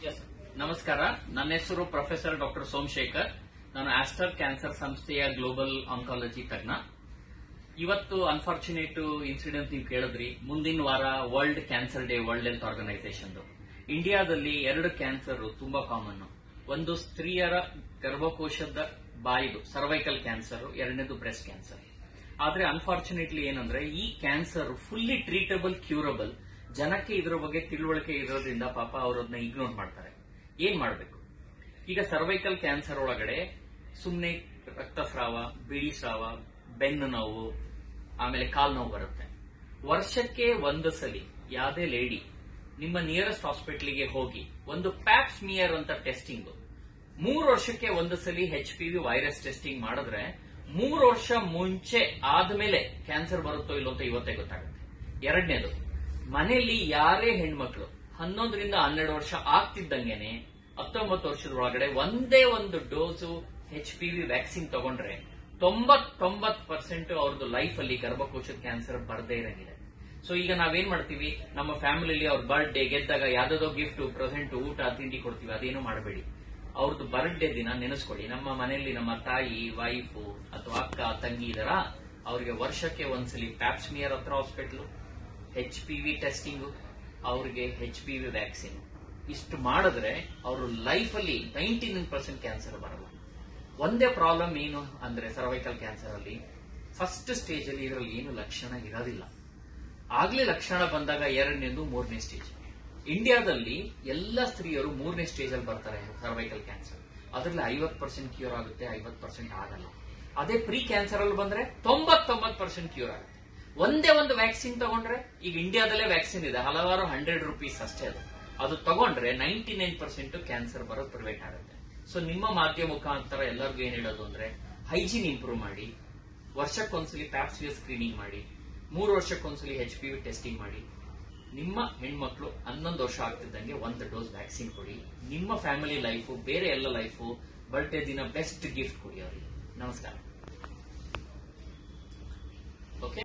S ನಮಸ್ಕಾರ. ನನ್ನ ಹೆಸರು ಪ್ರೊಫೆಸರ್ ಡಾಕ್ಟರ್ ಸೋಮಶೇಖರ್. ನಾನು ಆಸ್ಟರ್ ಕ್ಯಾನ್ಸರ್ ಸಂಸ್ಥೆಯ ಗ್ಲೋಬಲ್ ಆಂಕಾಲಜಿ ತಜ್ಞ. ಇವತ್ತು ಅನ್ಫಾರ್ಚುನೇಟ್ ಇನ್ಸಿಡೆಂಟ್ ನೀವು ಕೇಳಿದ್ರಿ. ಮುಂದಿನ ವಾರ world cancer day, world health organisation. ಇಂಡಿಯಾದಲ್ಲಿ 2 ಕ್ಯಾನ್ಸರ್ ತುಂಬಾ ಕಾಮನ್. ಒಂದು ಸ್ತ್ರೀಯರ ಗರ್ಭಕೋಶದ ಬಾಯಿದು ಸರ್ವೈಕಲ್ ಕ್ಯಾನ್ಸರ್, ಎರಡನೇದು ಬ್ರೆಸ್ಟ್ ಕ್ಯಾನ್ಸರ್. ಆದ್ರೆ ಅನ್ಫಾರ್ಚುನೇಟ್ಲಿ ಏನಂದ್ರೆ ಈ ಕ್ಯಾನ್ಸರ್ ಫುಲ್ಲಿ ಟ್ರೀಟಬಲ್, ಕ್ಯೂರಬಲ್. ಜನಕ್ಕೆ ಇದರ ಬಗ್ಗೆ ತಿಳುವಳಿಕೆ ಇರೋದ್ರಿಂದ ಪಾಪ ಅವರನ್ನ ಇಗ್ನೋರ್ ಮಾಡ್ತಾರೆ. ಏನ್ ಮಾಡಬೇಕು? ಈಗ ಸರ್ವೈಕಲ್ ಕ್ಯಾನ್ಸರ್ ಒಳಗಡೆ ಸುಮ್ನೆ ರಕ್ತಸ್ರಾವ, ಬಿಳಿ ಸ್ರಾವ, ಬೆನ್ನು ನೋವು, ಆಮೇಲೆ ಕಾಲ್ ನೋವು ಬರುತ್ತೆ. ವರ್ಷಕ್ಕೆ ಒಂದು ಸಲಿ ಯಾವುದೇ ಲೇಡಿ ನಿಮ್ಮ ನಿಯರೆಸ್ಟ್ ಹಾಸ್ಪಿಟಲ್ಗೆ ಹೋಗಿ ಒಂದು ಪ್ಯಾಪ್ ಸ್ಮಿಯರ್ ಅಂತ ಟೆಸ್ಟಿಂಗ್, 3 ವರ್ಷಕ್ಕೆ ಒಂದು ಸಲಿ HPV ವೈರಸ್ ಟೆಸ್ಟಿಂಗ್ ಮಾಡಿದ್ರೆ 3 ವರ್ಷ ಮುಂಚೆ ಆದ್ಮೇಲೆ ಕ್ಯಾನ್ಸರ್ ಬರುತ್ತೋ ಇಲ್ಲೋ ಅಂತ ಇವತ್ತೇ ಗೊತ್ತಾಗುತ್ತೆ. ಎರಡನೇದು, ಮನೆಯಲ್ಲಿ ಯಾರೇ ಹೆಣ್ಮಕ್ಳು 11 ರಿಂದ 12 ವರ್ಷ ಆಗ್ತಿದ್ದಂಗೆನೆ 19 ವರ್ಷದ ಒಳಗಡೆ ಒಂದೇ ಒಂದು ಡೋಸು HPV ವ್ಯಾಕ್ಸಿನ್ ತಗೊಂಡ್ರೆ 90% ಅವ್ರದ್ದು ಲೈಫ್ ಅಲ್ಲಿ ಗರ್ಭಕೋಶದ ಕ್ಯಾನ್ಸರ್ ಬರದೇ ಇರಂಗಿದೆ. ಸೊ ಈಗ ನಾವೇನ್ ಮಾಡ್ತೀವಿ, ನಮ್ಮ ಫ್ಯಾಮಿಲಿಯಲ್ಲಿ ಅವ್ರ ಬರ್ಡೇ ಗೆದ್ದಾಗ ಯಾವ್ದೋ ಗಿಫ್ಟ್, ಪ್ರೆಸೆಂಟ್, ಊಟ, ತಿಂಡಿ ಕೊಡ್ತೀವಿ. ಅದೇನು ಮಾಡಬೇಡಿ. ಅವ್ರದ್ದು ಬರ್ಡೇ ದಿನ ನೆನೆಸ್ಕೊಳ್ಳಿ. ನಮ್ಮ ಮನೆಯಲ್ಲಿ ನಮ್ಮ ತಾಯಿ, ವೈಫು ಅಥವಾ ಅಕ್ಕ, ತಂಗಿ ಇದರ, ಅವ್ರಿಗೆ ವರ್ಷಕ್ಕೆ ಒಂದ್ಸಲಿ ಪ್ಯಾಪ್ ಸ್ಮಿಯರ್ ಹತ್ರ ಹಾಸ್ಪಿಟಲ್, HPV ಟೆಸ್ಟಿಂಗ್, ಅವ್ರಿಗೆ HPV ವ್ಯಾಕ್ಸಿನ್. ಇಷ್ಟು ಮಾಡಿದ್ರೆ ಅವರು ಲೈಫ್ ಅಲ್ಲಿ 99% ಕ್ಯಾನ್ಸರ್ ಬರಲ್ಲ. ಒಂದೇ ಪ್ರಾಬ್ಲಮ್ ಏನು ಅಂದ್ರೆ ಸರ್ವೈಕಲ್ ಕ್ಯಾನ್ಸರ್ ಅಲ್ಲಿ ಫಸ್ಟ್ ಸ್ಟೇಜ್ ಅಲ್ಲಿ ಇದರಲ್ಲಿ ಏನು ಲಕ್ಷಣ ಇರೋದಿಲ್ಲ. ಆಗ್ಲೇ ಲಕ್ಷಣ ಬಂದಾಗ 2ನೇದು 3ನೇ ಸ್ಟೇಜ್. ಇಂಡಿಯಾದಲ್ಲಿ ಎಲ್ಲ ಸ್ತ್ರೀಯರು 3ನೇ ಸ್ಟೇಜ್ ಅಲ್ಲಿ ಬರ್ತಾರೆ ಸರ್ವೈಕಲ್ ಕ್ಯಾನ್ಸರ್. ಅದರಲ್ಲಿ 50% ಕ್ಯೂರ್ ಆಗುತ್ತೆ, 50% ಆಗಲ್ಲ. ಅದೇ ಪ್ರೀ ಕ್ಯಾನ್ಸರ್ ಅಲ್ಲಿ ಬಂದ್ರೆ 99% ಕ್ಯೂರ್ ಆಗುತ್ತೆ. ಒಂದೇ ಒಂದು ವ್ಯಾಕ್ಸಿನ್ ತಗೊಂಡ್ರೆ, ಈಗ ಇಂಡಿಯಾದಲ್ಲೇ ವ್ಯಾಕ್ಸಿನ್ ಇದೆ, ಹಲವಾರು ₹100 ಅಷ್ಟೇ. ಅದು ತಗೊಂಡ್ರೆ 99% ಕ್ಯಾನ್ಸರ್ ಬರೋದು ಪ್ರಿವೆಂಟ್ ಆಗುತ್ತೆ. ಸೊ ನಿಮ್ಮ ಮಾಧ್ಯಮ ಮುಖಾಂತರ ಎಲ್ಲರಿಗೂ ಏನ್ ಹೇಳೋದು ಅಂದ್ರೆ, ಹೈಜೀನ್ ಇಂಪ್ರೂವ್ ಮಾಡಿ, ವರ್ಷಕ್ಕೊಂದ್ಸಲಿ ಪ್ಯಾಪ್ ಸ್ಮಿಯರ್ ಸ್ಕ್ರೀನಿಂಗ್ ಮಾಡಿ, 3 ವರ್ಷಕ್ಕೊಂದ್ಸಲಿ HPV ಟೆಸ್ಟಿಂಗ್ ಮಾಡಿ. ನಿಮ್ಮ ಹೆಣ್ಮಕ್ಳು 11 ವರ್ಷ ಆಗ್ತಿದ್ದಂಗೆ 1 ಡೋಸ್ ವ್ಯಾಕ್ಸಿನ್ ಕೊಡಿ. ನಿಮ್ಮ ಫ್ಯಾಮಿಲಿ ಲೈಫು, ಬೇರೆ ಎಲ್ಲ ಲೈಫು, ಬರ್ಡೇ ದಿನ ಬೆಸ್ಟ್ ಗಿಫ್ಟ್ ಕೊಡಿ ಅವರಿಗೆ. ನಮಸ್ಕಾರ.